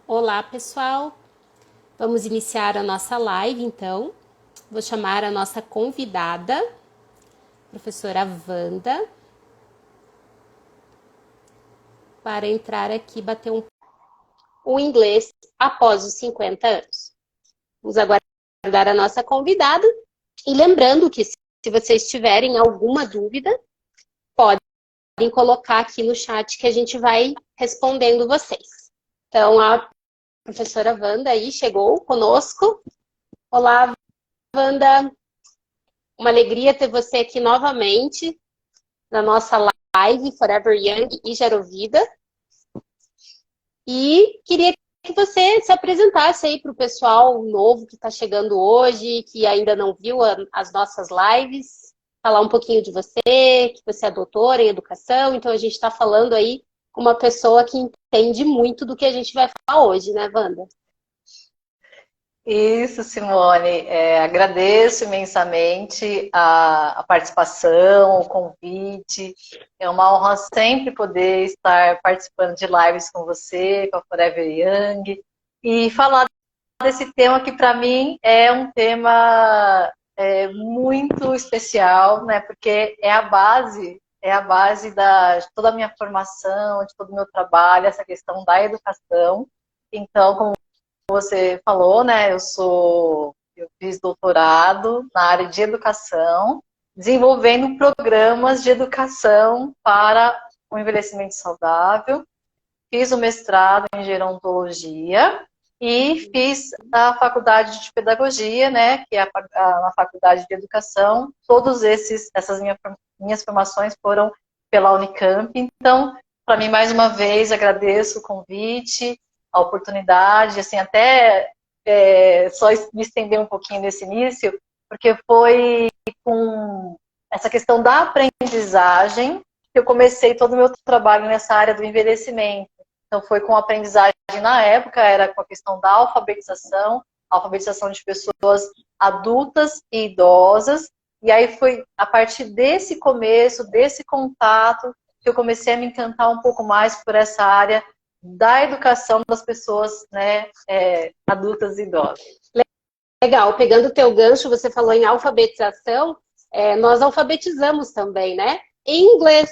Olá, pessoal! Vamos iniciar a nossa live, então. Vou chamar a nossa convidada, professora Wanda, para entrar aqui e bater o inglês após os 50 anos. Vamos aguardar a nossa convidada. E lembrando que, se vocês tiverem alguma dúvida, podem colocar aqui no chat que a gente vai respondendo vocês. Então, a professora Wanda aí chegou conosco. Olá, Wanda! Uma alegria ter você aqui novamente na nossa live Forever Young e Gera Vida. E queria que você se apresentasse aí para o pessoal novo que está chegando hoje, que ainda não viu as nossas lives, falar um pouquinho de você, que você é doutora em educação, então a gente está falando aí com uma pessoa que entende muito do que a gente vai falar hoje, né, Wanda? Isso, Simone. Agradeço imensamente a participação, o convite. É uma honra sempre poder estar participando de lives com você, com a Forever Young, e falar desse tema que, para mim, é um tema muito especial, né? Porque é a base de toda a minha formação, de todo o meu trabalho, essa questão da educação. Então, como você falou, né? Eu fiz doutorado na área de educação, desenvolvendo programas de educação para o envelhecimento saudável. Fiz o mestrado em gerontologia e fiz a faculdade de pedagogia, né? Que é a faculdade de educação. Essas minhas formações foram pela Unicamp. Então, para mim, mais uma vez, agradeço o convite, a oportunidade, assim, até só me estender um pouquinho nesse início, porque foi com essa questão da aprendizagem que eu comecei todo o meu trabalho nessa área do envelhecimento. Então, foi com aprendizagem na época, era com a questão da alfabetização de pessoas adultas e idosas, e aí foi a partir desse começo, desse contato, que eu comecei a me encantar um pouco mais por essa área da educação das pessoas, né, adultas e idosas. Legal, pegando o teu gancho, você falou em alfabetização, nós alfabetizamos também, né? Em inglês.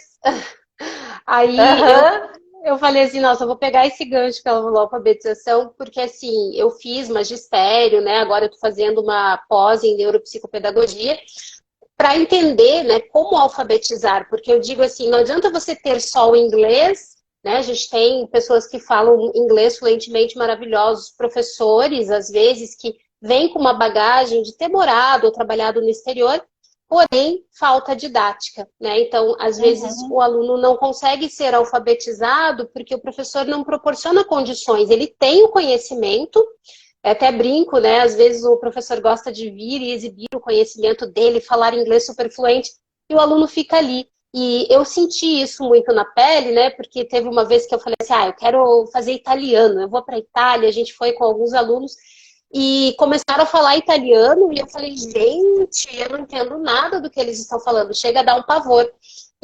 Aí Uhum. eu falei assim, nossa, eu vou pegar esse gancho que ela falou, alfabetização, porque assim, eu fiz magistério, né? Agora eu tô fazendo uma pós em neuropsicopedagogia, para entender, né, como alfabetizar, porque eu digo assim, não adianta você ter só o inglês, né? A gente tem pessoas que falam inglês fluentemente maravilhosos, professores, às vezes, que vêm com uma bagagem de ter morado ou trabalhado no exterior, porém, falta didática, né? Então, às vezes, Uhum. o aluno não consegue ser alfabetizado porque o professor não proporciona condições. Ele tem o conhecimento, até brinco, né? Às vezes o professor gosta de vir e exibir o conhecimento dele, falar inglês super fluente, e o aluno fica ali. E eu senti isso muito na pele, né? Porque teve uma vez que eu falei assim, eu quero fazer italiano, eu vou para a Itália, a gente foi com alguns alunos e começaram a falar italiano e eu falei, gente, eu não entendo nada do que eles estão falando, chega a dar um pavor.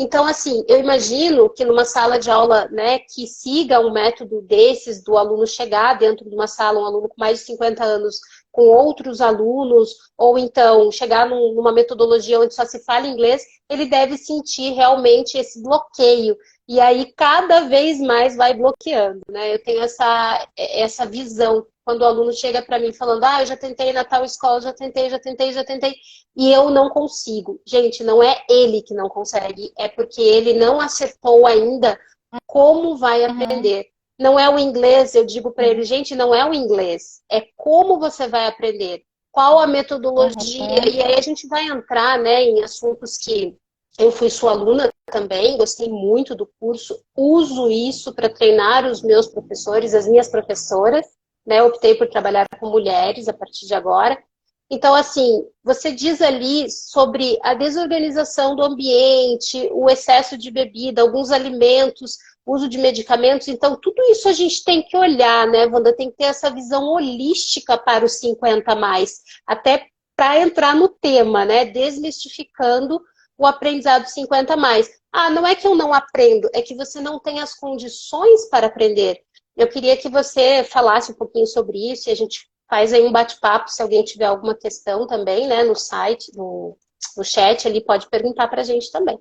Então, assim, eu imagino que numa sala de aula, né, que siga um método desses, do aluno chegar dentro de uma sala, um aluno com mais de 50 anos, com outros alunos, ou então chegar numa metodologia onde só se fala inglês, ele deve sentir realmente esse bloqueio. E aí, cada vez mais vai bloqueando, né? Eu tenho essa visão. Quando o aluno chega para mim falando, eu já tentei na tal escola, já tentei, já tentei, já tentei, e eu não consigo. Gente, não é ele que não consegue, é porque ele não acertou ainda como vai Uhum. aprender. Não é o inglês, eu digo para ele, gente, não é o inglês, é como você vai aprender, qual a metodologia, Uhum. e aí a gente vai entrar, né, em assuntos que eu fui sua aluna também, gostei muito do curso, uso isso para treinar os meus professores, as minhas professoras, né, optei por trabalhar com mulheres a partir de agora. Então, assim, você diz ali sobre a desorganização do ambiente, o excesso de bebida, alguns alimentos, uso de medicamentos. Então, tudo isso a gente tem que olhar, né, Wanda? Tem que ter essa visão holística para os 50 a mais, até para entrar no tema, né? Desmistificando o aprendizado 50 a mais. Não é que eu não aprendo, é que você não tem as condições para aprender. eu queria que você falasse um pouquinho sobre isso e a gente faz aí um bate-papo, se alguém tiver alguma questão também, né, no site, no chat ali, pode perguntar para a gente também.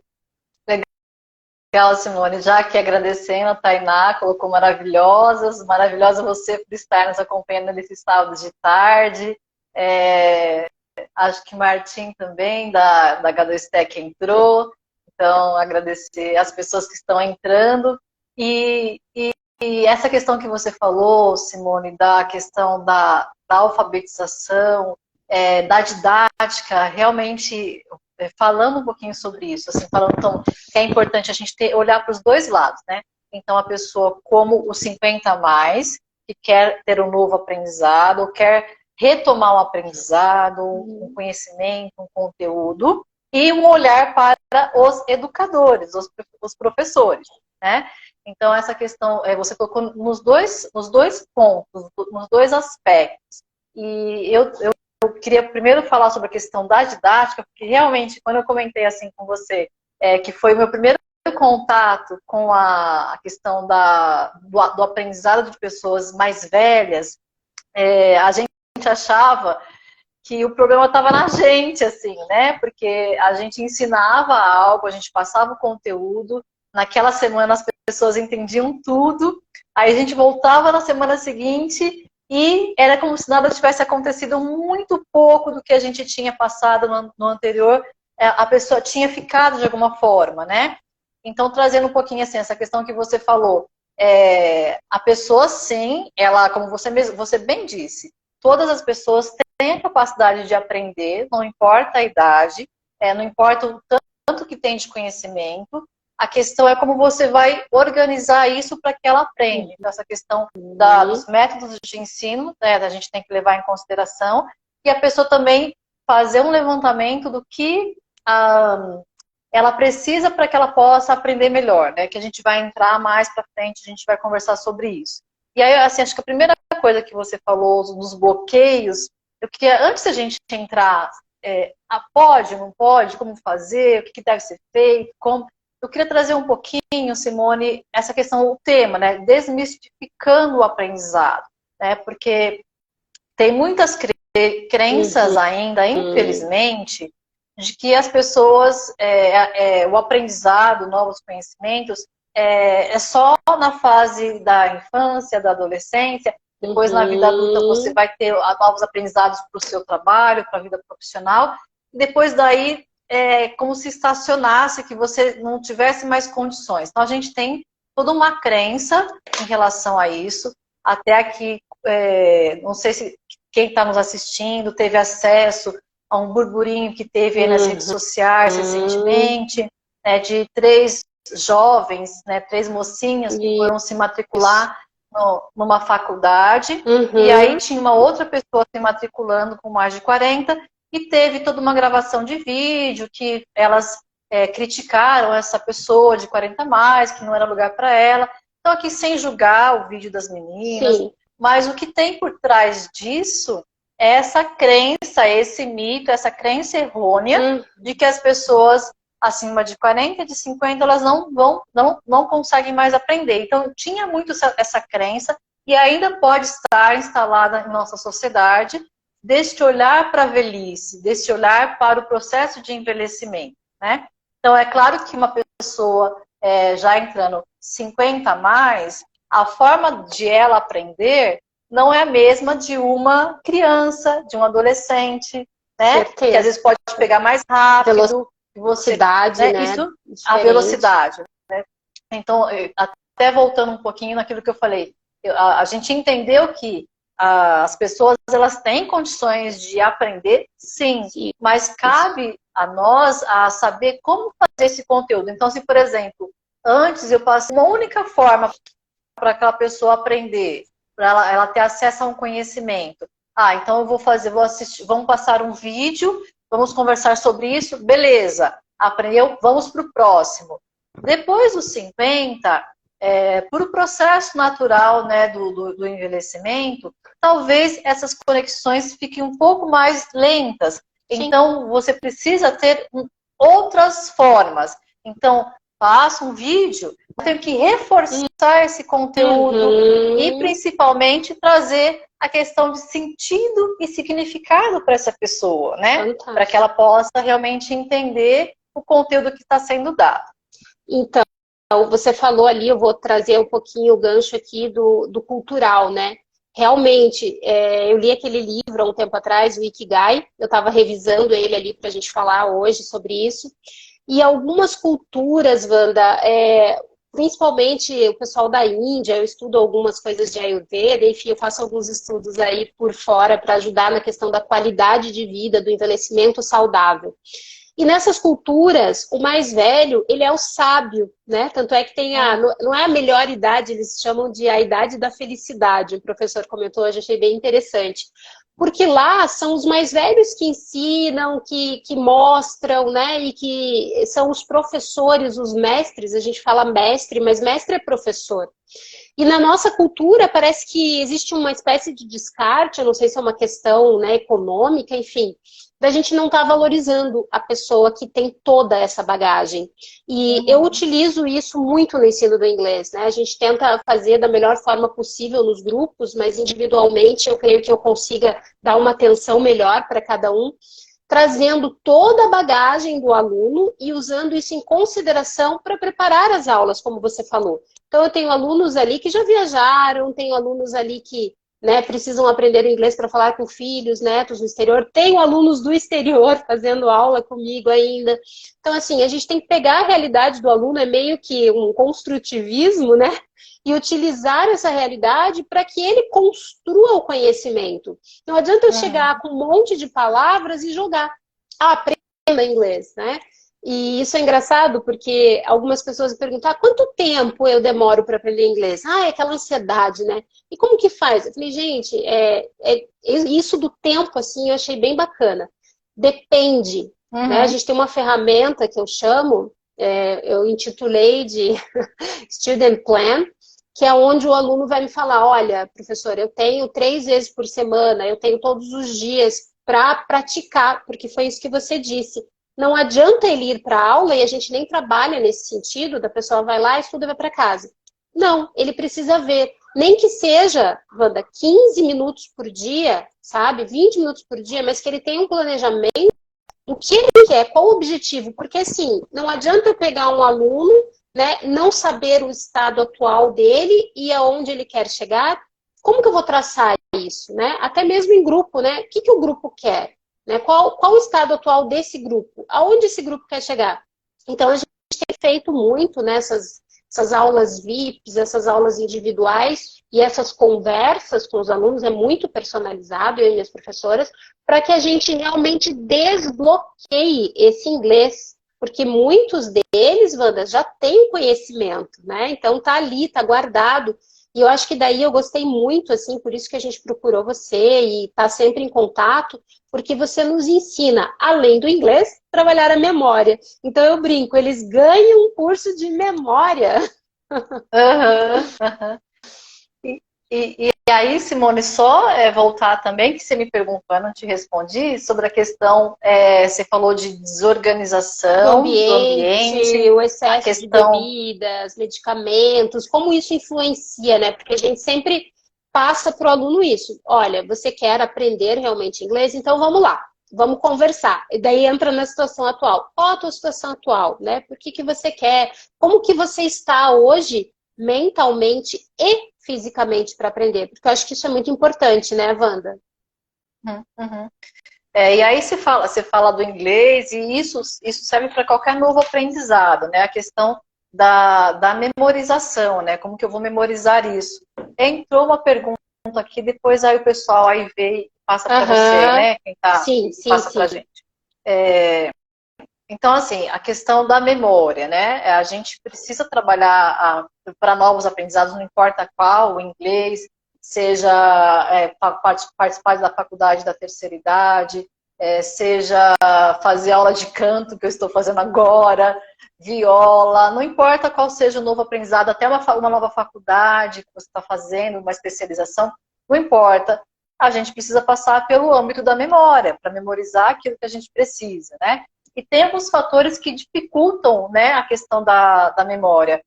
Legal, Simone. Já que agradecendo a Tainá, colocou maravilhosa você por estar nos acompanhando nesse sábado de tarde. Acho que Martim também, da H2Tech entrou. Então, agradecer as pessoas que estão entrando. E essa questão que você falou, Simone, da questão da alfabetização, da didática, realmente, falando um pouquinho sobre isso, assim, falando então, que é importante a gente olhar para os dois lados, né? Então, a pessoa como os 50 a mais, que quer ter um novo aprendizado, ou quer retomar um aprendizado, um conhecimento, um conteúdo, e um olhar para os educadores, os professores, né? Então, essa questão, você tocou nos dois pontos, nos dois aspectos. E eu queria primeiro falar sobre a questão da didática, porque realmente, quando eu comentei assim com você, que foi o meu primeiro contato com a questão do aprendizado de pessoas mais velhas, a gente achava que o problema estava na gente, assim, né? Porque a gente ensinava algo, a gente passava o conteúdo, naquela semana as pessoas entendiam tudo, aí a gente voltava na semana seguinte e era como se nada tivesse acontecido, muito pouco do que a gente tinha passado no anterior, a pessoa tinha ficado de alguma forma, né? Então, trazendo um pouquinho assim, essa questão que você falou, a pessoa sim, ela, como você bem disse, todas as pessoas têm a capacidade de aprender, não importa a idade, não importa o tanto que tem de conhecimento, a questão é como você vai organizar isso para que ela aprenda. Então, essa questão dos métodos de ensino, né, a gente tem que levar em consideração, e a pessoa também fazer um levantamento do que ela precisa para que ela possa aprender melhor, né? Que a gente vai entrar mais para frente, a gente vai conversar sobre isso. E aí, assim, acho que a primeira coisa que você falou dos bloqueios, eu queria, antes da gente entrar, pode, não pode, como fazer, o que deve ser feito, como... Eu queria trazer um pouquinho, Simone, essa questão, o tema, né? Desmistificando o aprendizado, né? Porque tem muitas crenças ainda, infelizmente, de que as pessoas, o aprendizado, novos conhecimentos, é só na fase da infância, da adolescência, depois na vida adulta você vai ter novos aprendizados para o seu trabalho, para a vida profissional, e depois daí é como se estacionasse, que você não tivesse mais condições. Então a gente tem toda uma crença em relação a isso, até aqui, não sei se quem está nos assistindo teve acesso a um burburinho que teve nas redes sociais recentemente, de 3 jovens, né, 3 mocinhas que foram se matricular numa faculdade, e aí tinha uma outra pessoa se matriculando com mais de 40, e teve toda uma gravação de vídeo que elas criticaram essa pessoa de 40 a mais, que não era lugar para ela. Então aqui sem julgar o vídeo das meninas, mas o que tem por trás disso é essa crença, esse mito, essa crença errônea de que as pessoas acima de 40, de 50, elas não conseguem mais aprender. Então, tinha muito essa crença e ainda pode estar instalada em nossa sociedade deste olhar para a velhice, deste olhar para o processo de envelhecimento, né? Então, é claro que uma pessoa já entrando 50 a mais, a forma de ela aprender não é a mesma de uma criança, de um adolescente, né? Que às vezes pode pegar mais rápido. Velocidade, né? Isso, a velocidade. Né? Então, até voltando um pouquinho naquilo que eu falei, a gente entendeu que as pessoas elas têm condições de aprender, sim, mas cabe a nós a saber como fazer esse conteúdo. Então, se, por exemplo, antes eu passei uma única forma para aquela pessoa aprender, para ela ter acesso a um conhecimento. Então eu vou assistir, vamos passar um vídeo, vamos conversar sobre isso, beleza, aprendeu, vamos para o próximo. Depois dos 50, por o processo natural, né, do envelhecimento, talvez essas conexões fiquem um pouco mais lentas. Sim. Então, você precisa ter outras formas. Então, faço um vídeo, eu tenho que reforçar esse conteúdo e principalmente trazer a questão de sentido e significado para essa pessoa, né? Para que ela possa realmente entender o conteúdo que está sendo dado. Então, você falou ali, eu vou trazer um pouquinho o gancho aqui do cultural, né? Realmente, eu li aquele livro há um tempo atrás, o Ikigai, eu estava revisando ele ali para a gente falar hoje sobre isso. E algumas culturas, Wanda, principalmente o pessoal da Índia, eu estudo algumas coisas de Ayurveda, enfim, eu faço alguns estudos aí por fora para ajudar na questão da qualidade de vida, do envelhecimento saudável. E nessas culturas, o mais velho, ele é o sábio, né? Tanto é que tem não é a melhor idade, eles chamam de a idade da felicidade. O professor comentou hoje, achei bem interessante. Porque lá são os mais velhos que ensinam, que mostram, né? E que são os professores, os mestres. A gente fala mestre, mas mestre é professor. E na nossa cultura parece que existe uma espécie de descarte, eu não sei se é uma questão, né, econômica, enfim, da gente não estar valorizando a pessoa que tem toda essa bagagem. E eu utilizo isso muito no ensino do inglês, né? A gente tenta fazer da melhor forma possível nos grupos, mas individualmente eu creio que eu consiga dar uma atenção melhor para cada um, trazendo toda a bagagem do aluno e usando isso em consideração para preparar as aulas, como você falou. Então, eu tenho alunos ali que já viajaram, tenho alunos ali que, né, precisam aprender inglês para falar com filhos, netos no exterior. Tenho alunos do exterior fazendo aula comigo ainda. Então, assim, a gente tem que pegar a realidade do aluno, é meio que um construtivismo, né? E utilizar essa realidade para que ele construa o conhecimento. Não adianta eu chegar com um monte de palavras e jogar. Aprenda inglês, né? E isso é engraçado porque algumas pessoas me perguntam quanto tempo eu demoro para aprender inglês? É aquela ansiedade, né? E como que faz? Eu falei, gente, isso do tempo, assim, eu achei bem bacana. Depende, né? A gente tem uma ferramenta que eu chamo, eu intitulei de Student Plan, que é onde o aluno vai me falar, olha, professor, eu tenho 3 vezes por semana, eu tenho todos os dias para praticar, porque foi isso que você disse. Não adianta ele ir para a aula e a gente nem trabalha nesse sentido, da pessoa vai lá, estuda e vai para casa. Não, ele precisa ver. Nem que seja, Wanda, 15 minutos por dia, sabe? 20 minutos por dia, mas que ele tenha um planejamento do que ele quer, qual o objetivo. Porque, assim, não adianta eu pegar um aluno, né, não saber o estado atual dele e aonde ele quer chegar. Como que eu vou traçar isso, né? Até mesmo em grupo, né? O que o grupo quer? Né? Qual o estado atual desse grupo? Aonde esse grupo quer chegar? Então, a gente tem feito muito nessas aulas VIPs, essas aulas individuais e essas conversas com os alunos, é muito personalizado, eu e minhas professoras, para que a gente realmente desbloqueie esse inglês. Porque muitos deles, Wanda, já têm conhecimento, né? Então, tá ali, tá guardado. E eu acho que daí eu gostei muito, assim, por isso que a gente procurou você e tá sempre em contato, porque você nos ensina, além do inglês, trabalhar a memória. Então eu brinco, eles ganham um curso de memória. E aí, Simone, só voltar também, que você me perguntou, eu não te respondi, sobre a questão, você falou de desorganização do ambiente, o excesso questão de bebidas, medicamentos, como isso influencia, né? Porque a gente sempre passa para o aluno isso. Olha, você quer aprender realmente inglês? Então vamos lá, vamos conversar. E daí entra na situação atual. Qual a tua situação atual, né? Por que você quer? Como que você está hoje mentalmente e fisicamente para aprender? Porque eu acho que isso é muito importante, né, Wanda? E aí você fala do inglês e isso serve para qualquer novo aprendizado, né? A questão da memorização, né? Como que eu vou memorizar isso? Entrou uma pergunta aqui, depois aí o pessoal aí vê e passa para você, né? Quem passa para a gente. Então, assim, a questão da memória, né? A gente precisa trabalhar para novos aprendizados, não importa qual, o inglês, seja participar da faculdade da terceira idade, seja fazer aula de canto, que eu estou fazendo agora, viola, não importa qual seja o novo aprendizado, até uma nova faculdade que você está fazendo, uma especialização, não importa. A gente precisa passar pelo âmbito da memória, para memorizar aquilo que a gente precisa, né? E tem alguns fatores que dificultam, né, a questão da memória.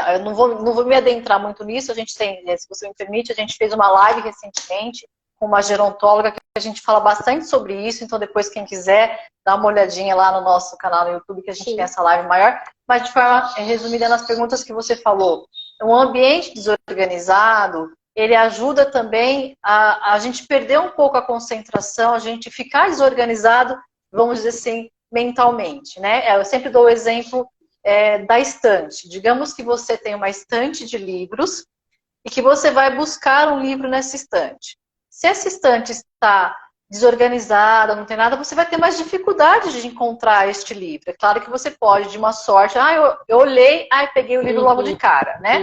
Eu não vou me adentrar muito nisso, a gente tem, se você me permite, a gente fez uma live recentemente com uma gerontóloga que a gente fala bastante sobre isso, então depois quem quiser dá uma olhadinha lá no nosso canal no YouTube que a gente tem essa live maior, mas de forma resumida nas perguntas que você falou. Um ambiente desorganizado, ele ajuda também a gente perder um pouco a concentração, a gente ficar desorganizado, vamos dizer assim, mentalmente, né? Eu sempre dou o exemplo da estante. Digamos que você tem uma estante de livros e que você vai buscar um livro nessa estante. Se essa estante está desorganizada, não tem nada, você vai ter mais dificuldade de encontrar este livro. É claro que você pode, de uma sorte, eu olhei, peguei o livro logo de cara, né?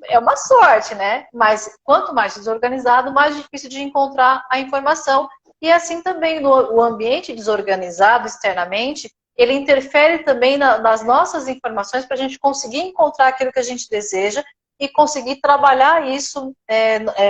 É uma sorte, né? Mas quanto mais desorganizado, mais difícil de encontrar a informação. E assim também o ambiente desorganizado externamente, ele interfere também nas nossas informações para a gente conseguir encontrar aquilo que a gente deseja e conseguir trabalhar isso,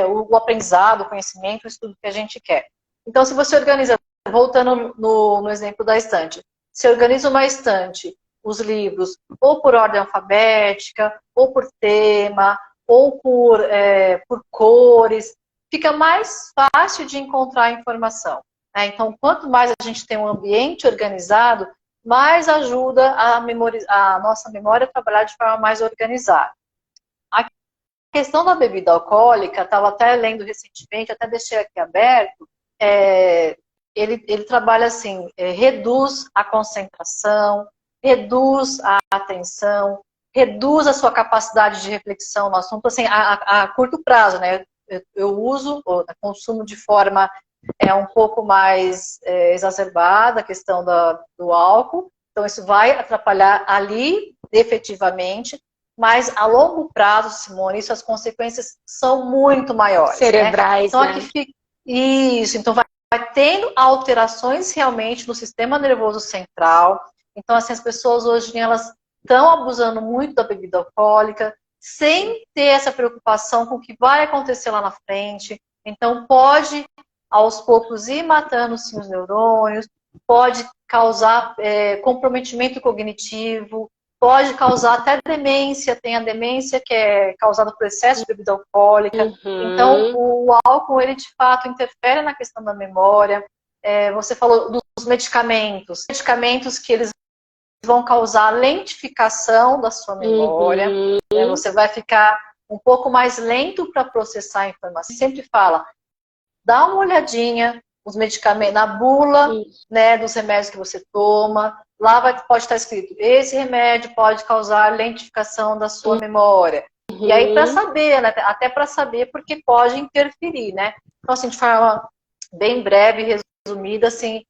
o aprendizado, o conhecimento, o estudo que a gente quer. Então, se você organiza, voltando no exemplo da estante, se organiza uma estante, os livros, ou por ordem alfabética, ou por tema, ou por cores, fica mais fácil de encontrar a informação. Né? Então, quanto mais a gente tem um ambiente organizado, mais ajuda a nossa memória a trabalhar de forma mais organizada. A questão da bebida alcoólica, estava até lendo recentemente, até deixei aqui aberto, ele trabalha assim, reduz a concentração, reduz a atenção, reduz a sua capacidade de reflexão no assunto, assim, a curto prazo, né? Eu uso, ou consumo de forma um pouco mais exacerbada a questão do álcool, então isso vai atrapalhar ali, efetivamente, mas a longo prazo, Simone, as consequências são muito maiores. Cerebrais, né? Então, né? Isso, então vai tendo alterações realmente no sistema nervoso central. Então, assim, as pessoas hoje elas estão abusando muito da bebida alcoólica, sem ter essa preocupação com o que vai acontecer lá na frente. Então, pode, aos poucos, ir matando sim, os neurônios, pode causar comprometimento cognitivo, pode causar até demência. Tem a demência que é causada por excesso de bebida alcoólica. Então, o álcool, ele de fato interfere na questão da memória. Você falou dos medicamentos que eles vão causar lentificação da sua memória. Você vai ficar um pouco mais lento para processar a informação. Sempre fala, dá uma olhadinha nos medicamentos, na bula, né, dos remédios que você toma. Lá pode estar escrito, esse remédio pode causar lentificação da sua memória. E aí, para saber, né, até para saber, porque pode interferir, né? Então, assim, de forma bem breve, resumida, assim,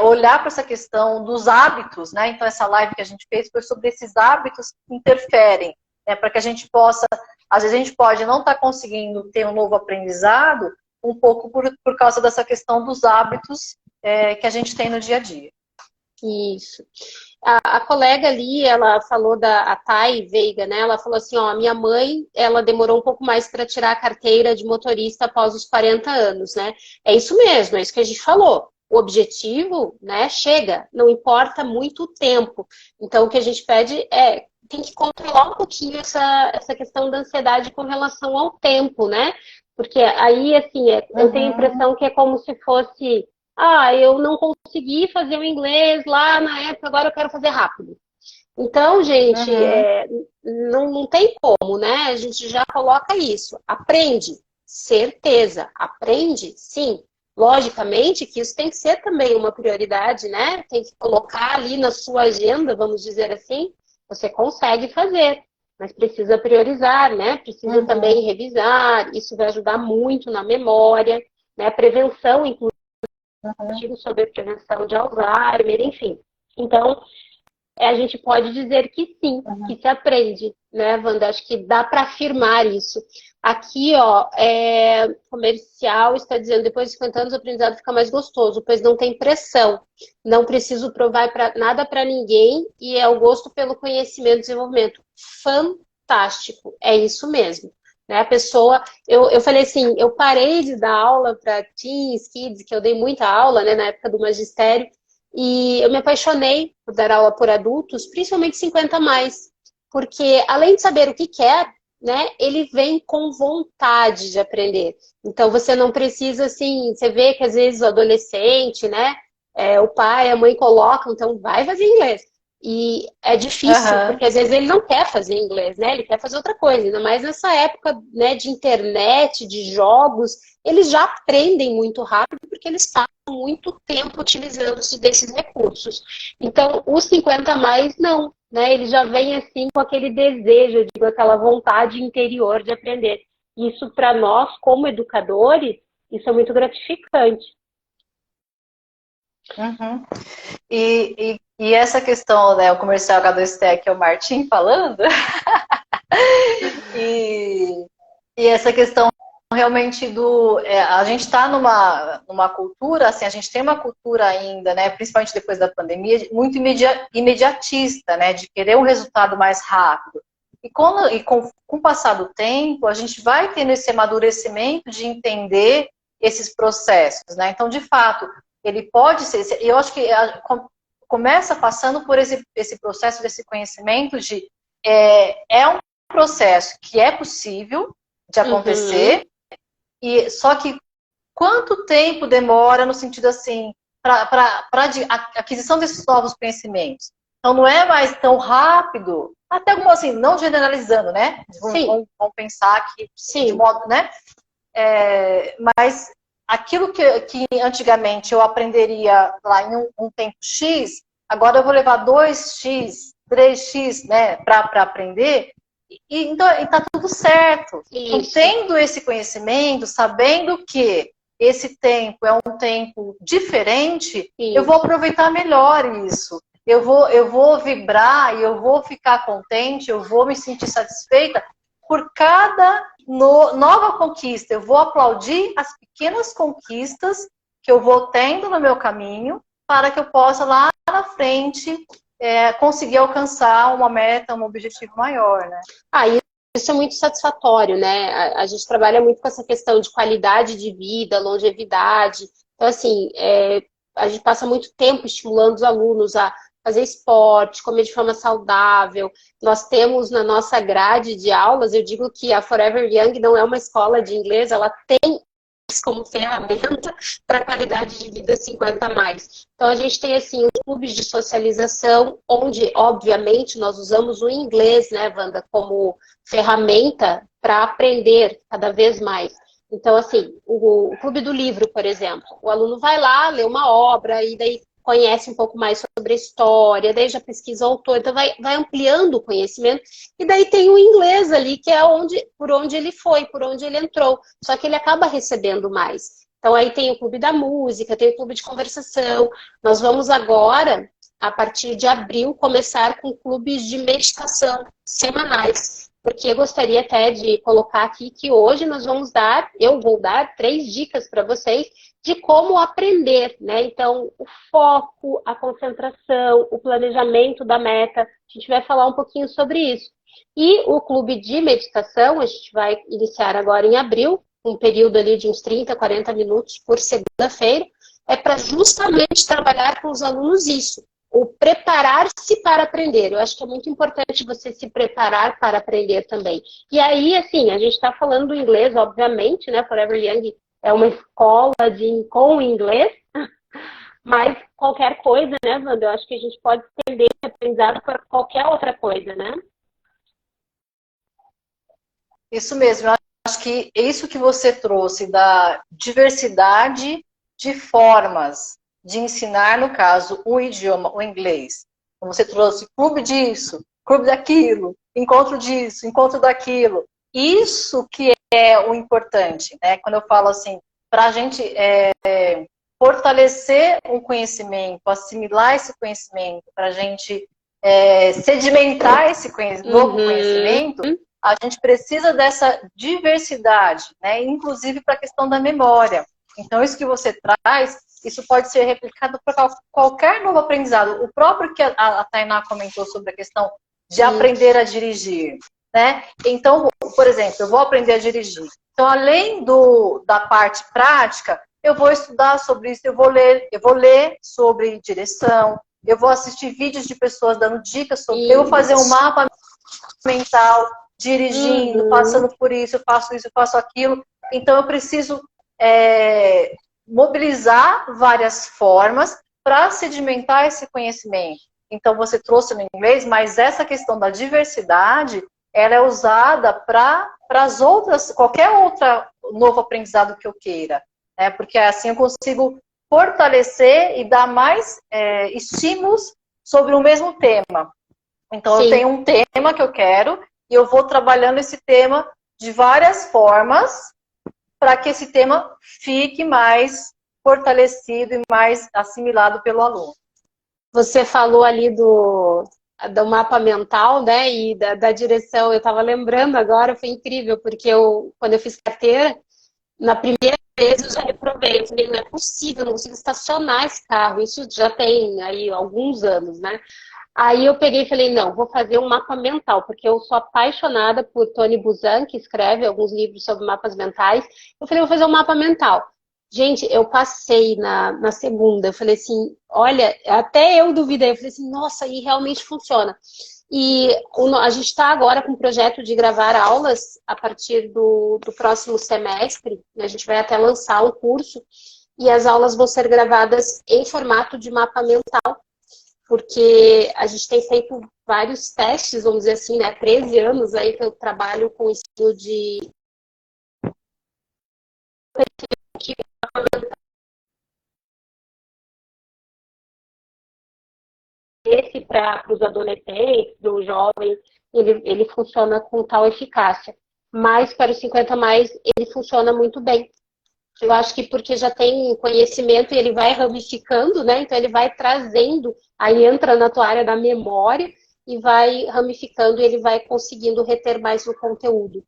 olhar para essa questão dos hábitos, né? Então, essa live que a gente fez foi sobre esses hábitos que interferem, né? Para que a gente possa, às vezes a gente pode não estar conseguindo ter um novo aprendizado, um pouco por causa dessa questão dos hábitos que a gente tem no dia a dia. Isso. A colega ali, ela falou a Thay Veiga, né? Ela falou assim, ó, minha mãe, ela demorou um pouco mais para tirar a carteira de motorista após os 40 anos, né? É isso mesmo, é isso que a gente falou. O objetivo, né, chega, não importa muito o tempo. Então, o que a gente pede tem que controlar um pouquinho essa questão da ansiedade com relação ao tempo, né? Porque aí, assim, eu tenho a impressão que é como se fosse, eu não consegui fazer o inglês lá na época, agora eu quero fazer rápido. Então, gente, não tem como, né? A gente já coloca isso. Aprende, certeza. Aprende, sim. Logicamente que isso tem que ser também uma prioridade, né? Tem que colocar ali na sua agenda, vamos dizer assim, você consegue fazer, mas precisa priorizar, né? Precisa também revisar, isso vai ajudar muito na memória, né? Prevenção, inclusive, sobre prevenção de Alzheimer, enfim. Então, a gente pode dizer que sim, que se aprende, né, Wanda? Acho que dá para afirmar isso. Aqui, ó, comercial está dizendo, depois de 50 anos o aprendizado fica mais gostoso, pois não tem pressão. Não preciso provar nada para ninguém e é o gosto pelo conhecimento e desenvolvimento. Fantástico, é isso mesmo. Né? A pessoa, eu falei assim, eu parei de dar aula para teens, kids, que eu dei muita aula, né, na época do magistério, E eu me apaixonei por dar aula por adultos, principalmente 50 a mais, porque além de saber o que quer, né, ele vem com vontade de aprender. Então você não precisa, assim, você vê que às vezes o adolescente, né, o pai, a mãe colocam, então vai fazer inglês. E é difícil, Aham. porque às vezes ele não quer fazer inglês, né? Ele quer fazer outra coisa, ainda mais nessa época, né, de internet, de jogos, eles já aprendem muito rápido porque eles passam muito tempo utilizando-se desses recursos. Então, os 50 a mais, não, né? Ele já vem assim com aquele desejo, eu digo, aquela vontade interior de aprender. Isso, para nós, como educadores, isso é muito gratificante. Uhum. E essa questão, né, o comercial H2Tech é o Martim falando, e, e essa questão realmente a gente está numa cultura, assim, a gente tem uma cultura ainda, né, principalmente depois da pandemia, muito imediatista, né, de querer um resultado mais rápido. Com o passar do tempo, a gente vai tendo esse amadurecimento de entender esses processos, né? Então, de fato, ele pode ser, eu acho que começa passando por esse processo desse conhecimento é um processo que é possível de acontecer, só que quanto tempo demora no sentido assim, para a aquisição desses novos conhecimentos? Então não é mais tão rápido, até como assim, não generalizando, né? Vamos pensar que de modo, né? Mas aquilo que antigamente eu aprenderia lá em um tempo X, agora eu vou levar 2x, 3x, né, para aprender, então está tudo certo. Então, tendo esse conhecimento, sabendo que esse tempo é um tempo diferente, eu vou aproveitar melhor isso. Eu vou vibrar e eu vou ficar contente, eu vou me sentir satisfeita por cada nova conquista. Eu vou aplaudir as pequenas conquistas que eu vou tendo no meu caminho para que eu possa lá na frente conseguir alcançar uma meta, um objetivo maior, né? Isso é muito satisfatório, né? A gente trabalha muito com essa questão de qualidade de vida, longevidade. Então, assim, a gente passa muito tempo estimulando os alunos a fazer esporte, comer de forma saudável. Nós temos na nossa grade de aulas, eu digo que a Forever Young não é uma escola de inglês, ela tem como ferramenta para qualidade de vida 50 a mais. Então, a gente tem, assim, os clubes de socialização, onde, obviamente, nós usamos o inglês, né, Wanda, como ferramenta para aprender cada vez mais. Então, assim, o Clube do Livro, por exemplo, o aluno vai lá, lê uma obra e daí conhece um pouco mais sobre a história, daí já pesquisa o autor, então vai ampliando o conhecimento, e daí tem o inglês ali, que é por onde ele foi, por onde ele entrou, só que ele acaba recebendo mais. Então aí tem o clube da música, tem o clube de conversação, nós vamos agora, a partir de abril, começar com clubes de meditação semanais, porque eu gostaria até de colocar aqui que hoje eu vou dar 3 dicas para vocês de como aprender, né? Então, o foco, a concentração, o planejamento da meta, a gente vai falar um pouquinho sobre isso. E o clube de meditação, a gente vai iniciar agora em abril, um período ali de uns 30, 40 minutos por segunda-feira, é para justamente trabalhar com os alunos isso, o preparar-se para aprender. Eu acho que é muito importante você se preparar para aprender também. E aí, assim, a gente está falando do inglês, obviamente, né? Forever Young é uma escola com inglês, mas qualquer coisa, né, Wanda? Eu acho que a gente pode estender esse aprendizado para qualquer outra coisa, né? Isso mesmo. Eu acho que isso que você trouxe da diversidade de formas de ensinar, no caso, o idioma, o inglês. Como você trouxe clube disso, clube daquilo, encontro disso, encontro daquilo. Isso que é o importante, né? Quando eu falo assim, para a gente fortalecer um conhecimento, assimilar esse conhecimento, para a gente sedimentar esse novo conhecimento, a gente precisa dessa diversidade, né? Inclusive para a questão da memória. Então, isso que você traz, isso pode ser replicado para qualquer novo aprendizado. O próprio que a Tainá comentou sobre a questão de aprender a dirigir, né? Então, por exemplo, eu vou aprender a dirigir. Então, além da parte prática, eu vou estudar sobre isso, eu vou ler sobre direção, eu vou assistir vídeos de pessoas dando dicas sobre, eu vou fazer um mapa mental, dirigindo, passando por isso, eu faço aquilo. Então eu preciso mobilizar várias formas para sedimentar esse conhecimento. Então você trouxe no inglês, mas essa questão da diversidade, ela é usada para as outras, qualquer outro novo aprendizado que eu queira, né? Porque assim eu consigo fortalecer e dar mais estímulos sobre o mesmo tema. Então, Sim. Eu tenho um tema que eu quero e eu vou trabalhando esse tema de várias formas para que esse tema fique mais fortalecido e mais assimilado pelo aluno. Você falou ali do mapa mental, né, e da direção. Eu estava lembrando agora, foi incrível, porque quando eu fiz carteira, na primeira vez eu já reprovei. Eu falei, não é possível, eu não consigo estacionar esse carro. Isso já tem aí alguns anos, né? Aí eu peguei e falei, não, vou fazer um mapa mental, porque eu sou apaixonada por Tony Buzan, que escreve alguns livros sobre mapas mentais. Eu falei, vou fazer um mapa mental. Gente, eu passei na segunda, eu falei assim, olha, até eu duvidei, eu falei assim, nossa, e realmente funciona. E a gente está agora com um projeto de gravar aulas a partir do próximo semestre, né? A gente vai até lançar um curso, e as aulas vão ser gravadas em formato de mapa mental, porque a gente tem feito vários testes, vamos dizer assim, né? 13 anos aí que eu trabalho com o ensino de esse para os adolescentes, do jovem, ele funciona com tal eficácia. Mas para os 50 mais, ele funciona muito bem. Eu acho que porque já tem conhecimento e ele vai ramificando, né? Então ele vai trazendo, aí entra na tua área da memória e vai ramificando e ele vai conseguindo reter mais o conteúdo.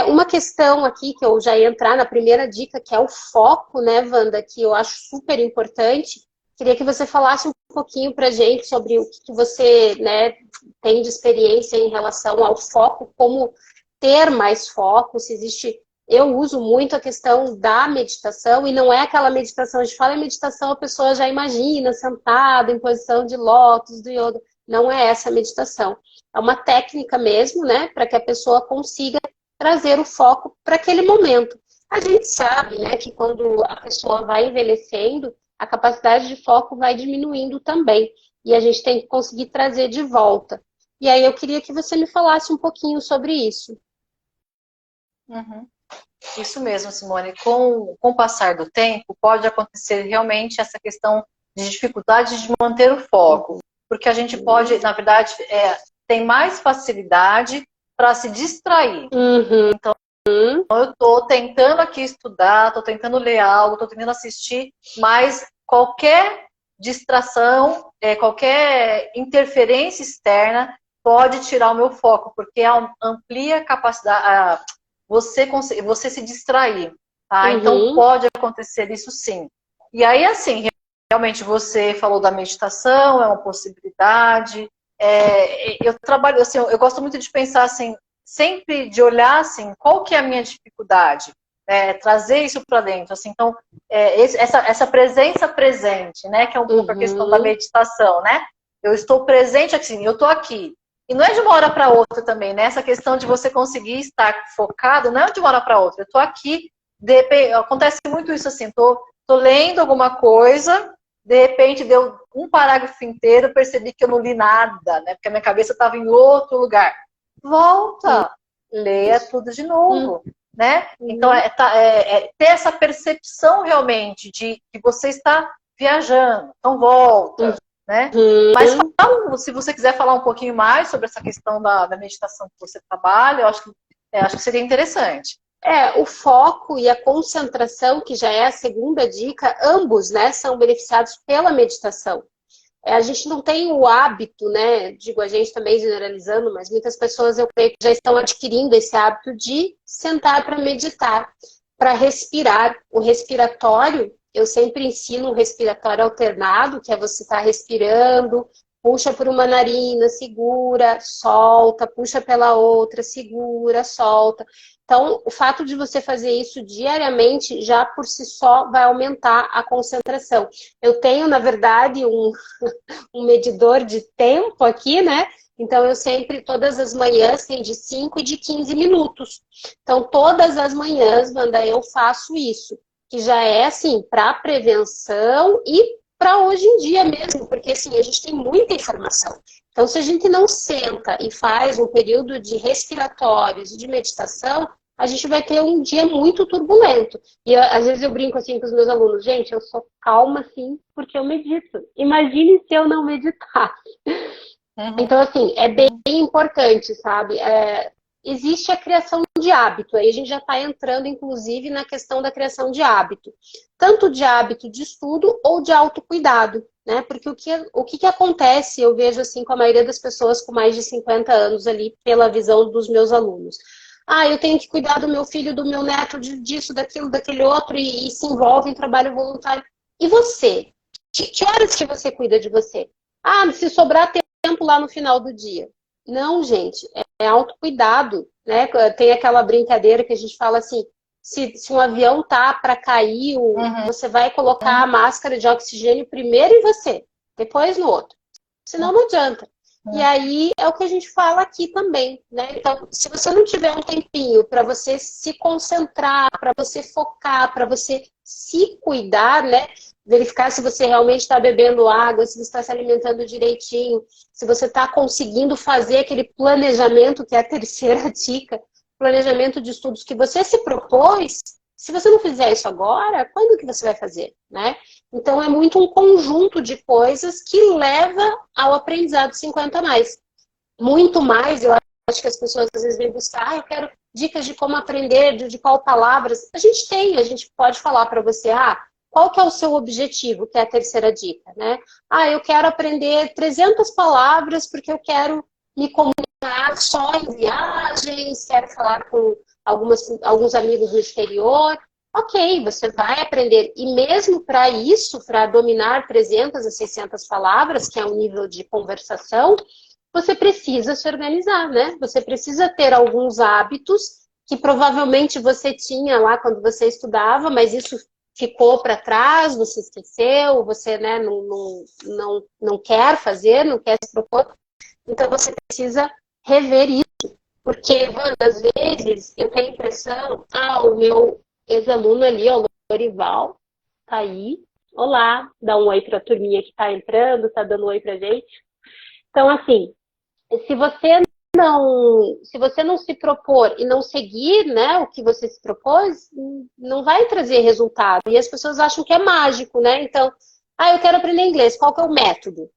Uma questão aqui que eu já ia entrar na primeira dica, que é o foco, né, Wanda, que eu acho super importante. Queria que você falasse um pouquinho pra gente sobre o que você, né, tem de experiência em relação ao foco, como ter mais foco, se existe. Eu uso muito a questão da meditação, e não é aquela meditação, a gente fala em meditação, a pessoa já imagina sentada em posição de lótus, do yoga. Não é essa a meditação. É uma técnica mesmo, né, para que a pessoa consiga trazer o foco para aquele momento. A gente sabe, né, que quando a pessoa vai envelhecendo, a capacidade de foco vai diminuindo também. E a gente tem que conseguir trazer de volta. E aí eu queria que você me falasse um pouquinho sobre isso. Uhum. Isso mesmo, Simone. Com o passar do tempo, pode acontecer realmente essa questão de dificuldade de manter o foco. Porque a gente pode, na verdade, tem mais facilidade para se distrair. Então, eu estou tentando aqui estudar, estou tentando ler algo, estou tentando assistir, mas qualquer distração, qualquer interferência externa pode tirar o meu foco, porque amplia a capacidade, você se distrair. Tá? Então, pode acontecer isso sim. E aí, assim, realmente você falou da meditação, é uma possibilidade. Eu trabalho, assim, eu gosto muito de pensar assim, sempre de olhar assim, qual que é a minha dificuldade, trazer isso para dentro, assim, então essa presença presente, né, que é um pouco a questão da meditação, né? Eu estou presente assim, eu estou aqui. E não é de uma hora para outra também, né? Essa questão de você conseguir estar focado, não é de uma hora para outra. Eu estou aqui, acontece muito isso assim, tô lendo alguma coisa, de repente deu um parágrafo inteiro, percebi que eu não li nada, né? Porque a minha cabeça estava em outro lugar. Volta, leia tudo de novo, né? Então, ter essa percepção realmente de que você está viajando. Então, volta, né? Mas se você quiser falar um pouquinho mais sobre essa questão da meditação que você trabalha, eu acho que seria interessante. O foco e a concentração, que já é a segunda dica, ambos, né, são beneficiados pela meditação. A gente não tem o hábito, né? Digo, a gente também generalizando, mas muitas pessoas, eu creio que já estão adquirindo esse hábito de sentar para meditar, para respirar. O respiratório, eu sempre ensino um respiratório alternado, que é você estar respirando, puxa por uma narina, segura, solta, puxa pela outra, segura, solta. Então, o fato de você fazer isso diariamente, já por si só, vai aumentar a concentração. Eu tenho, na verdade, um medidor de tempo aqui, né? Então, eu sempre, todas as manhãs, tem de 5 e de 15 minutos. Então, todas as manhãs, Wanda, eu faço isso. Que já é, assim, para prevenção e para hoje em dia mesmo. Porque, assim, a gente tem muita informação. Então, se a gente não senta e faz um período de respiratórios e de meditação, a gente vai ter um dia muito turbulento. E às vezes eu brinco assim com os meus alunos, gente, eu sou calma assim porque eu medito. Imagine se eu não meditasse. Então, assim, é bem importante, sabe? Existe a criação de hábito. Aí a gente já está entrando, inclusive, na questão da criação de hábito. Tanto de hábito de estudo ou de autocuidado, né? Porque o que acontece, eu vejo assim com a maioria das pessoas com mais de 50 anos ali, pela visão dos meus alunos. Ah, eu tenho que cuidar do meu filho, do meu neto, disso, daquilo, daquele outro, e se envolve em trabalho voluntário. E você? Que horas que você cuida de você? Ah, se sobrar tempo lá no final do dia. Não, gente, é autocuidado, né? Tem aquela brincadeira que a gente fala assim, se um avião tá para cair, você vai colocar a máscara de oxigênio primeiro em você, depois no outro. Senão não adianta. E aí é o que a gente fala aqui também, né? Então, se você não tiver um tempinho para você se concentrar, para você focar, para você se cuidar, né? Verificar se você realmente está bebendo água, se você está se alimentando direitinho, se você está conseguindo fazer aquele planejamento, que é a terceira dica, planejamento de estudos que você se propôs. Se você não fizer isso agora, quando que você vai fazer, né? Então, é muito um conjunto de coisas que leva ao aprendizado 50 mais. Muito mais, eu acho que as pessoas às vezes vêm buscar, eu quero dicas de como aprender, de qual palavras. A gente pode falar para você, qual que é o seu objetivo, que é a terceira dica, né? Eu quero aprender 300 palavras porque eu quero me comunicar só em viagens, quero falar com alguns amigos no exterior. Ok, você vai aprender. E mesmo para isso, para dominar 300 a 600 palavras, que é um nível de conversação, você precisa se organizar, né? Você precisa ter alguns hábitos que provavelmente você tinha lá quando você estudava, mas isso ficou para trás, você esqueceu, você, né, não quer fazer, não quer se propor. Então, você precisa rever isso. Porque, Wanda, às vezes, eu tenho a impressão, o meu ex-aluno ali, o Lorival, tá aí. Olá, dá um oi pra turminha que tá entrando, tá dando um oi pra gente. Então, assim, se você não se propor e não seguir, né, o que você se propôs, não vai trazer resultado. E as pessoas acham que é mágico, né? Então, eu quero aprender inglês, qual que é o método?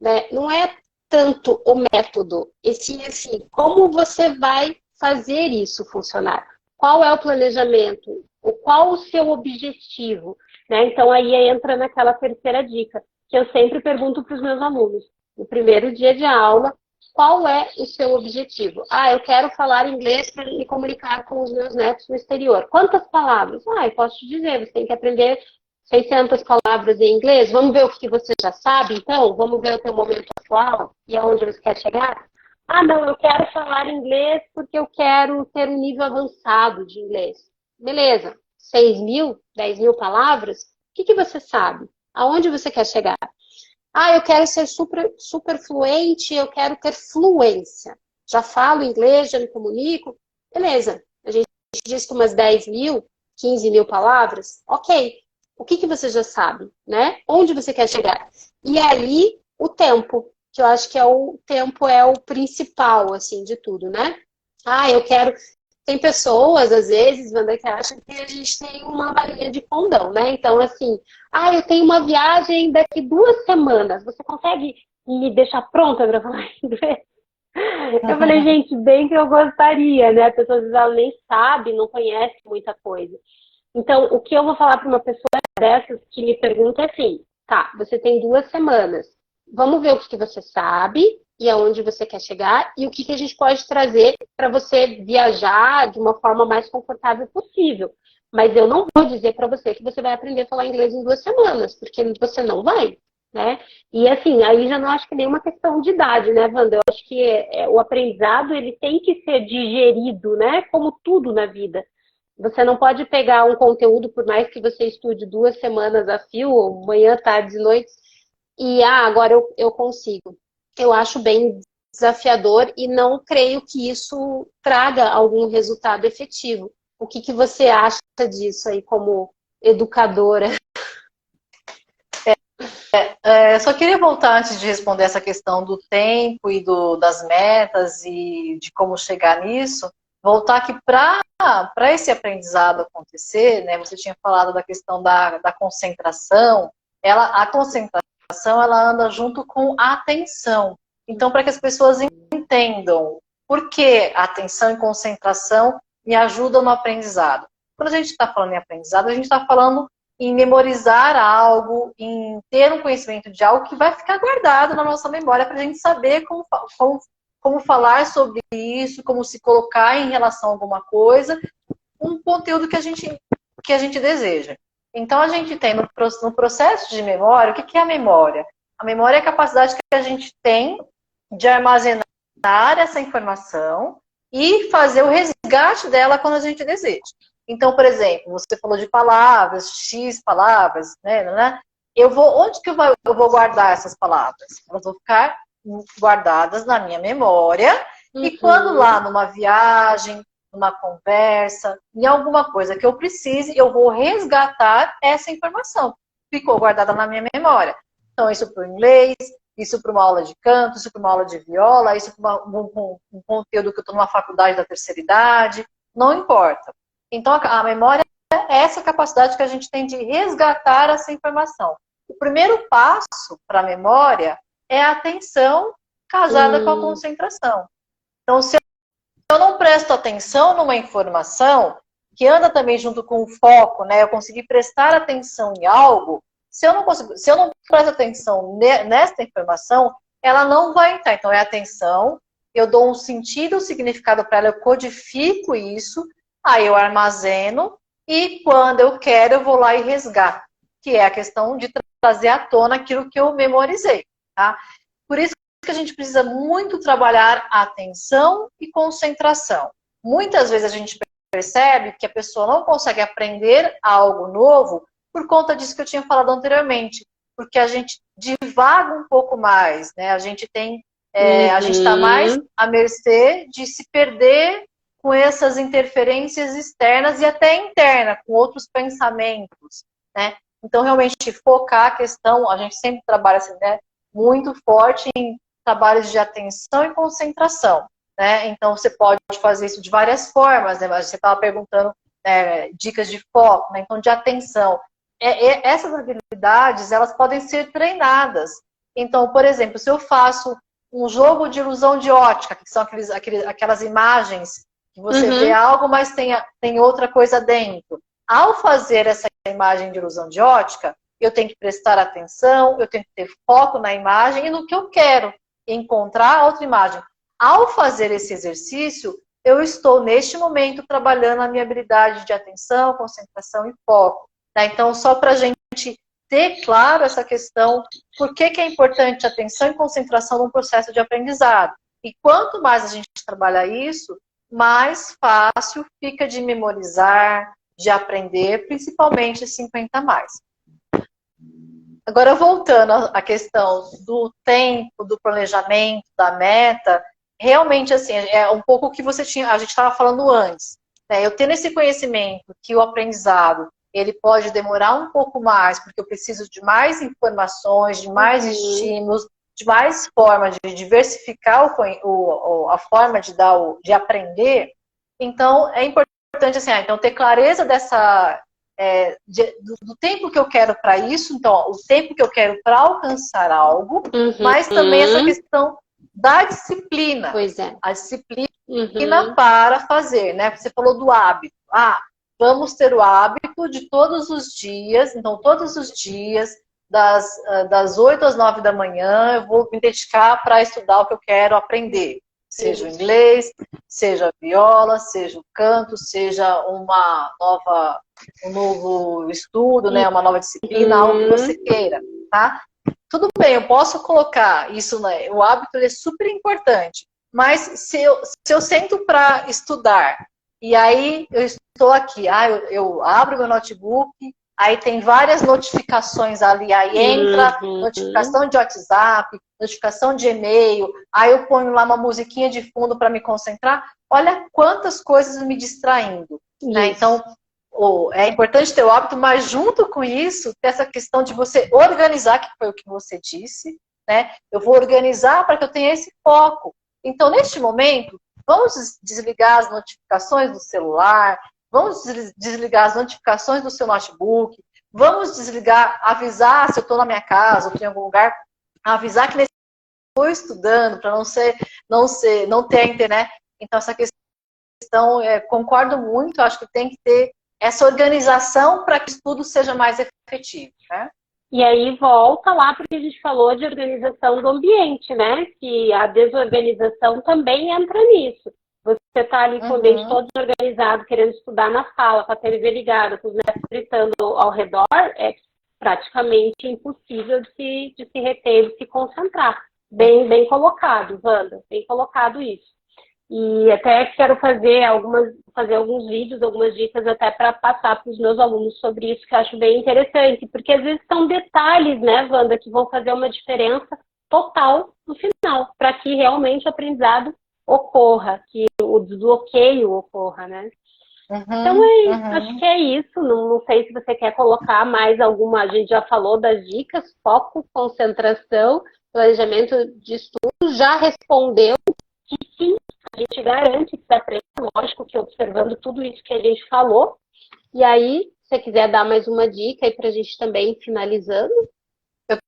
Né? Não é tanto o método, e sim, assim, como você vai fazer isso funcionar. Qual é o planejamento? Qual o seu objetivo? Né? Então, aí entra naquela terceira dica, que eu sempre pergunto para os meus alunos. No primeiro dia de aula, qual é o seu objetivo? Eu quero falar inglês para me comunicar com os meus netos no exterior. Quantas palavras? Eu posso te dizer, você tem que aprender 600 palavras em inglês. Vamos ver o que você já sabe, então? Vamos ver o teu momento atual e aonde você quer chegar? Não, eu quero falar inglês porque eu quero ter um nível avançado de inglês. Beleza. 6.000, 10.000 palavras? O que você sabe? Aonde você quer chegar? Eu quero ser super fluente, eu quero ter fluência. Já falo inglês, já me comunico. Beleza. A gente diz que umas 10.000, 15.000 palavras. Ok. O que você já sabe, né? Onde você quer chegar? E aí, o tempo, que eu acho que o tempo é o principal, assim, de tudo, né? Eu quero... Tem pessoas, às vezes, Wanda, que acham que a gente tem uma balinha de condão, né? Então, assim, eu tenho uma viagem daqui 2 semanas. Você consegue me deixar pronta para falar inglês? Eu falei, gente, bem que eu gostaria, né? A pessoa, às vezes, ela nem sabe, não conhece muita coisa. Então, o que eu vou falar para uma pessoa dessas que me pergunta é assim, tá, você tem 2 semanas, vamos ver o que você sabe e aonde você quer chegar e o que a gente pode trazer para você viajar de uma forma mais confortável possível. Mas eu não vou dizer para você que você vai aprender a falar inglês em 2 semanas, porque você não vai. né? E assim, aí já não acho que é nenhuma questão de idade, né, Wanda? Eu acho que o aprendizado ele tem que ser digerido, né? Como tudo na vida. Você não pode pegar um conteúdo, por mais que você estude 2 semanas a fio, ou manhã, tarde e noite, e agora eu consigo. Eu acho bem desafiador e não creio que isso traga algum resultado efetivo. O que que você acha disso aí como educadora? Só queria voltar antes de responder essa questão do tempo e das metas e de como chegar nisso, voltar que para esse aprendizado acontecer, né, você tinha falado da questão da concentração, a concentração ela anda junto com a atenção. Então, para que as pessoas entendam por que a atenção e concentração me ajudam no aprendizado. Quando a gente está falando em aprendizado, a gente está falando em memorizar algo, em ter um conhecimento de algo que vai ficar guardado na nossa memória para a gente saber como falar sobre isso, como se colocar em relação a alguma coisa, um conteúdo que a gente deseja. Então, a gente tem no processo de memória, o que é a memória? A memória é a capacidade que a gente tem de armazenar essa informação e fazer o resgate dela quando a gente deseja. Então, por exemplo, você falou de palavras, X palavras, né? Onde que eu vou guardar essas palavras? Elas vão ficar guardadas na minha memória, e quando lá numa viagem, numa conversa, em alguma coisa que eu precise, eu vou resgatar essa informação. Ficou guardada na minha memória. Então, isso para o inglês, isso para uma aula de canto, isso para uma aula de viola, isso para um conteúdo que eu estou numa faculdade da terceira idade, não importa. Então, a memória é essa capacidade que a gente tem de resgatar essa informação. O primeiro passo para a memória é a atenção casada com a concentração. Então, se eu não presto atenção numa informação, que anda também junto com o foco, né? Eu conseguir prestar atenção em algo, se eu não presto atenção nesta informação, ela não vai entrar. Então, é atenção, eu dou um sentido, um significado para ela, eu codifico isso, aí eu armazeno e quando eu quero eu vou lá e resgato, que é a questão de trazer à tona aquilo que eu memorizei, tá? Por isso que a gente precisa muito trabalhar a atenção e concentração. Muitas vezes a gente percebe que a pessoa não consegue aprender algo novo por conta disso que eu tinha falado anteriormente, porque a gente divaga um pouco mais, né? A gente tem, a gente está mais à mercê de se perder com essas interferências externas e até interna, com outros pensamentos, né? Então, realmente, focar a questão, a gente sempre trabalha assim, né, muito forte em trabalhos de atenção e concentração, né? Então, você pode fazer isso de várias formas, né? Você estava perguntando dicas de foco, né? Então, de atenção. Essas habilidades, elas podem ser treinadas. Então, por exemplo, se eu faço um jogo de ilusão de ótica, que são aquelas imagens que você vê algo, mas tem outra coisa dentro. Ao fazer essa imagem de ilusão de ótica, eu tenho que prestar atenção, eu tenho que ter foco na imagem e no que eu quero, encontrar outra imagem. Ao fazer esse exercício, eu estou, neste momento, trabalhando a minha habilidade de atenção, concentração e foco. Tá? Então, só para a gente ter claro essa questão, por que é importante atenção e concentração num processo de aprendizado. E quanto mais a gente trabalha isso, mais fácil fica de memorizar, de aprender, principalmente 50 mais. Agora, voltando à questão do tempo, do planejamento, da meta, realmente, assim, é um pouco o que a gente estava falando antes. Né? Eu tendo esse conhecimento que o aprendizado, ele pode demorar um pouco mais, porque eu preciso de mais informações, de mais estímulos, de mais formas de diversificar a forma de aprender. Então, é importante, assim, então, ter clareza do tempo que eu quero para isso, então, o tempo que eu quero para alcançar algo, mas também essa questão da disciplina. Pois é. A disciplina para fazer, né? Você falou do hábito. Vamos ter o hábito de todos os dias, então, todos os dias, das 8 às 9 da manhã, eu vou me dedicar para estudar o que eu quero aprender. Seja o inglês, seja a viola, seja o canto, seja um novo estudo, né, uma nova disciplina, algo que você queira, tá? tudo bem, eu posso colocar isso, né? O hábito é super importante, mas se eu sento para estudar, e aí eu estou aqui, eu abro meu notebook, aí tem várias notificações ali, aí entra notificação de WhatsApp, notificação de e-mail, aí eu ponho lá uma musiquinha de fundo para me concentrar. Olha quantas coisas me distraindo, né? Então, é importante ter o hábito, mas junto com isso, ter essa questão de você organizar, que foi o que você disse, né? Eu vou organizar para que eu tenha esse foco. Então, neste momento, vamos desligar as notificações do celular, vamos desligar as notificações do seu notebook, vamos desligar, avisar se eu estou na minha casa, ou estou em algum lugar, avisar que nesse estou estudando, para não ter a internet. Então, essa questão, concordo muito, acho que tem que ter essa organização para que o estudo seja mais efetivo, né? E aí volta lá porque a gente falou de organização do ambiente, né? Que a desorganização também entra nisso. Você está ali com o ambiente todo desorganizado, querendo estudar na sala, com a TV ligada, com os netos gritando ao redor, é praticamente impossível de se reter, de se concentrar. Bem colocado, Wanda, bem colocado isso. E até quero fazer alguns vídeos, algumas dicas até para passar para os meus alunos sobre isso, que eu acho bem interessante, porque às vezes são detalhes, né, Wanda, que vão fazer uma diferença total no final, para que realmente o aprendizado ocorra, que o desbloqueio ocorra, né? Então, acho que é isso. Não sei se você quer colocar mais alguma. A gente já falou das dicas, foco, concentração, planejamento de estudo, já respondeu que sim, a gente garante que você aprende, lógico que observando tudo isso que a gente falou. E aí, se você quiser dar mais uma dica aí pra gente também finalizando. Eu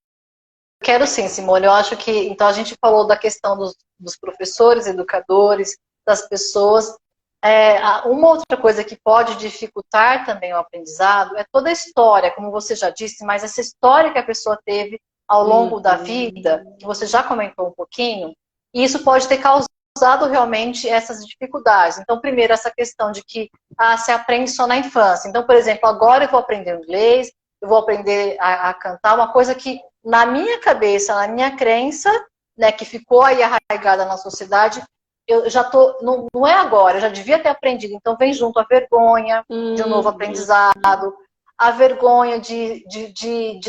quero sim, Simone. Eu acho que, então, a gente falou da questão dos professores, educadores, das pessoas. Uma outra coisa que pode dificultar também o aprendizado é toda a história, como você já disse, mas essa história que a pessoa teve ao longo da vida, que você já comentou um pouquinho, e isso pode ter causado realmente essas dificuldades. Então, primeiro, essa questão de que se aprende só na infância. Então, por exemplo, agora eu vou aprender inglês, eu vou aprender a cantar, uma coisa que na minha cabeça, na minha crença, né, que ficou aí arraigada na sociedade, eu já não é agora, eu já devia ter aprendido. Então vem junto a vergonha de um novo aprendizado, a vergonha de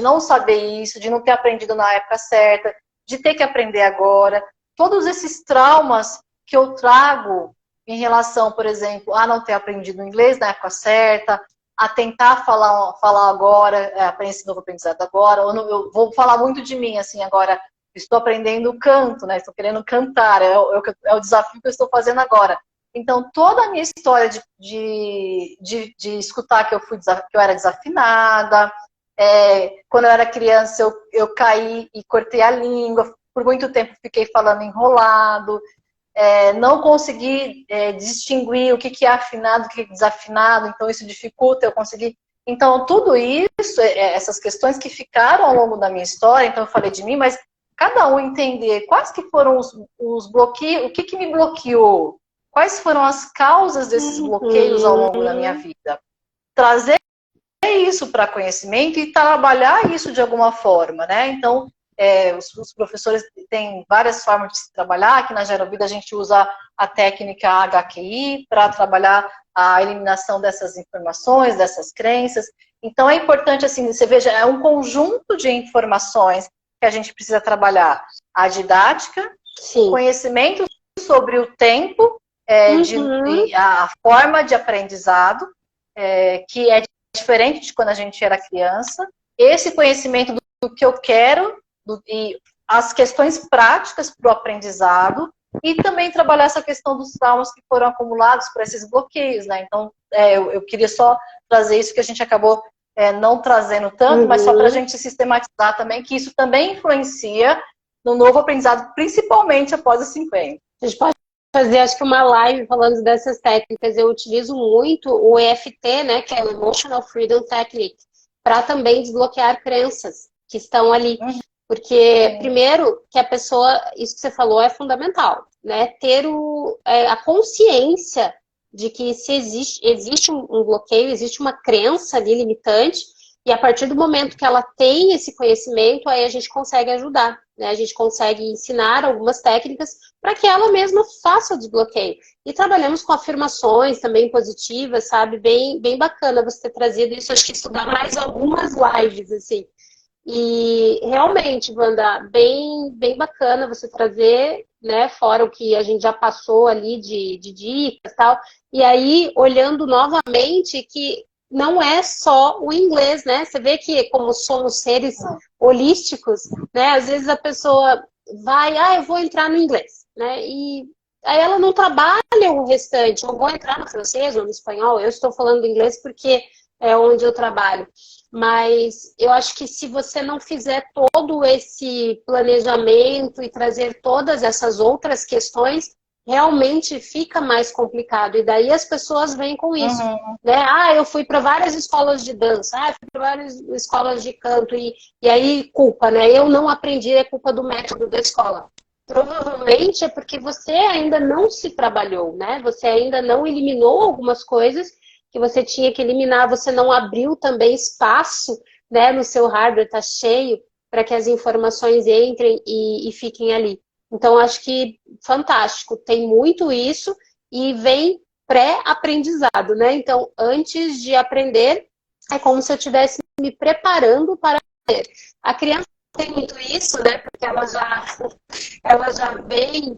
não saber isso, de não ter aprendido na época certa, de ter que aprender agora. Todos esses traumas que eu trago em relação, por exemplo, a não ter aprendido inglês na época certa, a tentar falar agora, aprender esse novo aprendizado agora, ou eu vou falar muito de mim, assim, agora. Estou aprendendo canto, né? Estou querendo cantar, é o desafio que eu estou fazendo agora. Então, toda a minha história de escutar que eu era desafinada, quando eu era criança eu caí e cortei a língua, por muito tempo fiquei falando enrolado, não consegui distinguir o que é afinado, o que é desafinado, então isso dificulta eu conseguir. Então, tudo isso, essas questões que ficaram ao longo da minha história, então eu falei de mim, mas cada um entender quais que foram os bloqueios, o que me bloqueou, quais foram as causas desses bloqueios ao longo da minha vida. Trazer isso para conhecimento e trabalhar isso de alguma forma, né? Então, os professores têm várias formas de se trabalhar. Aqui na Gerovida a gente usa a técnica HQI para trabalhar a eliminação dessas informações, dessas crenças. Então, é importante, assim, você veja, é um conjunto de informações que a gente precisa trabalhar a didática, o conhecimento sobre o tempo, a forma de aprendizado, que é diferente de quando a gente era criança, esse conhecimento do que eu quero, e as questões práticas para o aprendizado, e também trabalhar essa questão dos traumas que foram acumulados por esses bloqueios, né? Então, eu queria só trazer isso que a gente acabou não trazendo tanto, mas só para a gente sistematizar também, que isso também influencia no novo aprendizado, principalmente após os 50. A gente pode fazer, acho que uma live falando dessas técnicas. Eu utilizo muito o EFT, né, que é o Emotional Freedom Technique, para também desbloquear crenças que estão ali. Porque, primeiro, que a pessoa, isso que você falou é fundamental, né, ter a consciência de que se existe um bloqueio, existe uma crença ali limitante, E a partir do momento que ela tem esse conhecimento, aí a gente consegue ajudar, né? A gente consegue ensinar algumas técnicas para que ela mesma faça o desbloqueio. E trabalhamos com afirmações também positivas, sabe? Bem bacana você ter trazido isso. Acho que estudar mais algumas lives, assim. E realmente, Wanda, bem bacana você trazer, né? Fora o que a gente já passou ali de dicas e tal. E aí, olhando novamente que não é só o inglês, né? Você vê que como somos seres holísticos, né? Às vezes a pessoa vai, eu vou entrar no inglês, né? E aí ela não trabalha o restante, eu vou entrar no francês ou no espanhol, eu estou falando inglês porque é onde eu trabalho. Mas eu acho que se você não fizer todo esse planejamento e trazer todas essas outras questões, realmente fica mais complicado. E daí as pessoas vêm com isso. Né? Eu fui para várias escolas de dança, fui para várias escolas de canto, e aí culpa, né? Eu não aprendi, é culpa do método da escola. Provavelmente é porque você ainda não se trabalhou, né? Você ainda não eliminou algumas coisas que você tinha que eliminar, você não abriu também espaço, né, no seu hardware, está cheio, para que as informações entrem e fiquem ali. Então, acho que fantástico, tem muito isso e vem pré-aprendizado, né? Então, antes de aprender, é como se eu estivesse me preparando para aprender. A criança tem muito isso, né? Porque ela já vem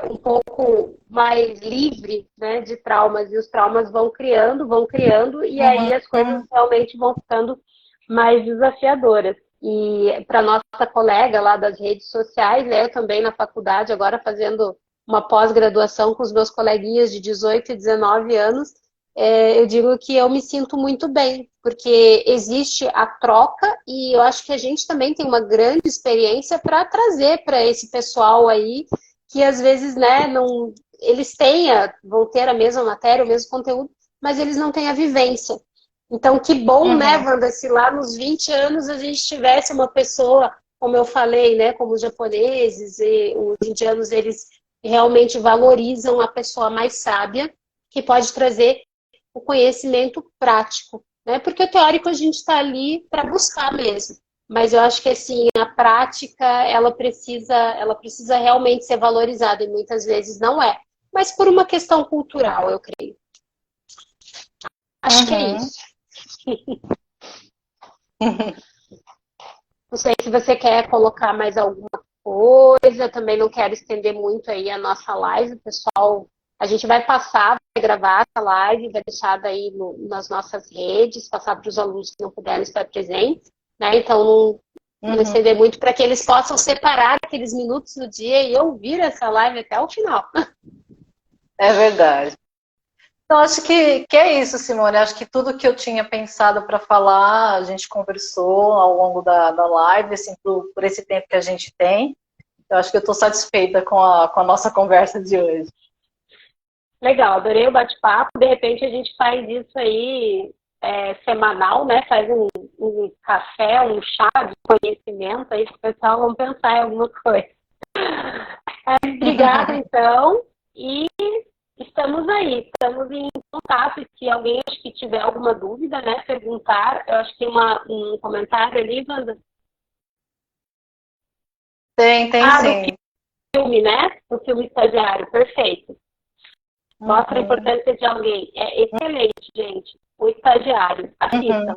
um pouco mais livre, né, de traumas, e os traumas vão criando, e aí as coisas realmente vão ficando mais desafiadoras. E para nossa colega lá das redes sociais, né, eu também na faculdade, agora fazendo uma pós-graduação com os meus coleguinhas de 18 e 19 anos, eu digo que eu me sinto muito bem, porque existe a troca e eu acho que a gente também tem uma grande experiência para trazer para esse pessoal aí que às vezes, né, não, eles vão ter a mesma matéria, o mesmo conteúdo, mas eles não têm a vivência. Então, que bom, né, Wanda, se lá nos 20 anos a gente tivesse uma pessoa, como eu falei, né, como os japoneses e os indianos, eles realmente valorizam a pessoa mais sábia, que pode trazer o conhecimento prático, né, porque o teórico a gente está ali para buscar mesmo. Mas eu acho que assim, a prática, ela precisa realmente ser valorizada, e muitas vezes não é. Mas por uma questão cultural, eu creio. Acho que é isso. Não sei se você quer colocar mais alguma coisa, também não quero estender muito aí a nossa live, pessoal. A gente vai passar, vai gravar essa live, vai deixar daí nas nossas redes, passar para os alunos que não puderam estar presentes, né? Então, não estender muito para que eles possam separar aqueles minutos do dia e ouvir essa live até o final. É verdade. Então, acho que é isso, Simone. Acho que tudo que eu tinha pensado para falar, a gente conversou ao longo da live, assim, por esse tempo que a gente tem. Eu acho que eu estou satisfeita com a nossa conversa de hoje. Legal, adorei o bate-papo. De repente a gente faz isso aí semanal, né? Faz um café, um chá de conhecimento aí para o pessoal, vamos pensar em alguma coisa. Obrigada, então. E estamos aí, estamos em contato. Se alguém acho que tiver alguma dúvida, né? Perguntar. Eu acho que tem um comentário ali, Wanda. Tem sim. Do filme, né? Do filme Estagiário, perfeito. Mostra a importância de alguém. É excelente, gente. O Estagiário. Assistam.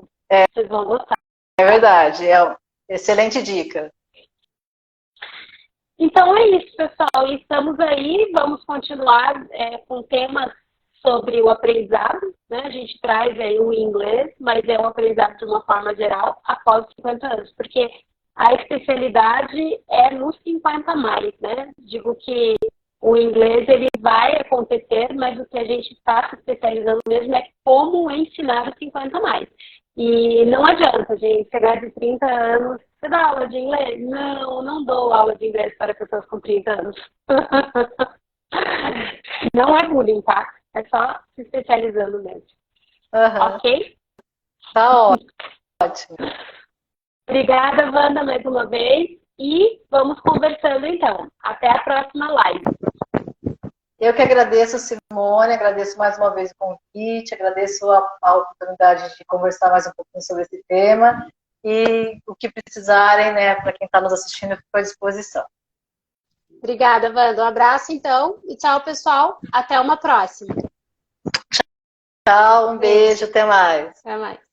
Vocês vão gostar. É verdade. Excelente dica. Então é isso, pessoal. Estamos aí. Vamos continuar com temas sobre o aprendizado. Né? A gente traz aí o inglês, mas é o aprendizado de uma forma geral após 50 anos. Porque a especialidade é nos 50 a mais, né? Digo que o inglês ele vai acontecer, mas o que a gente está se especializando mesmo é como ensinar os 50 a mais. E não adianta, gente, chegar de 30 anos, você dá aula de inglês? Não dou aula de inglês para pessoas com 30 anos. Não é bullying, tá? É só se especializando mesmo. Ok? Tá ótimo. Obrigada, Wanda, mais uma vez. E vamos conversando, então. Até a próxima live. Eu que agradeço, Simone, agradeço mais uma vez o convite, agradeço a oportunidade de conversar mais um pouquinho sobre esse tema e o que precisarem, né, para quem está nos assistindo, eu fico à disposição. Obrigada, Wanda. Um abraço, então, e tchau, pessoal. Até uma próxima. Tchau, um beijo, até mais. Até mais.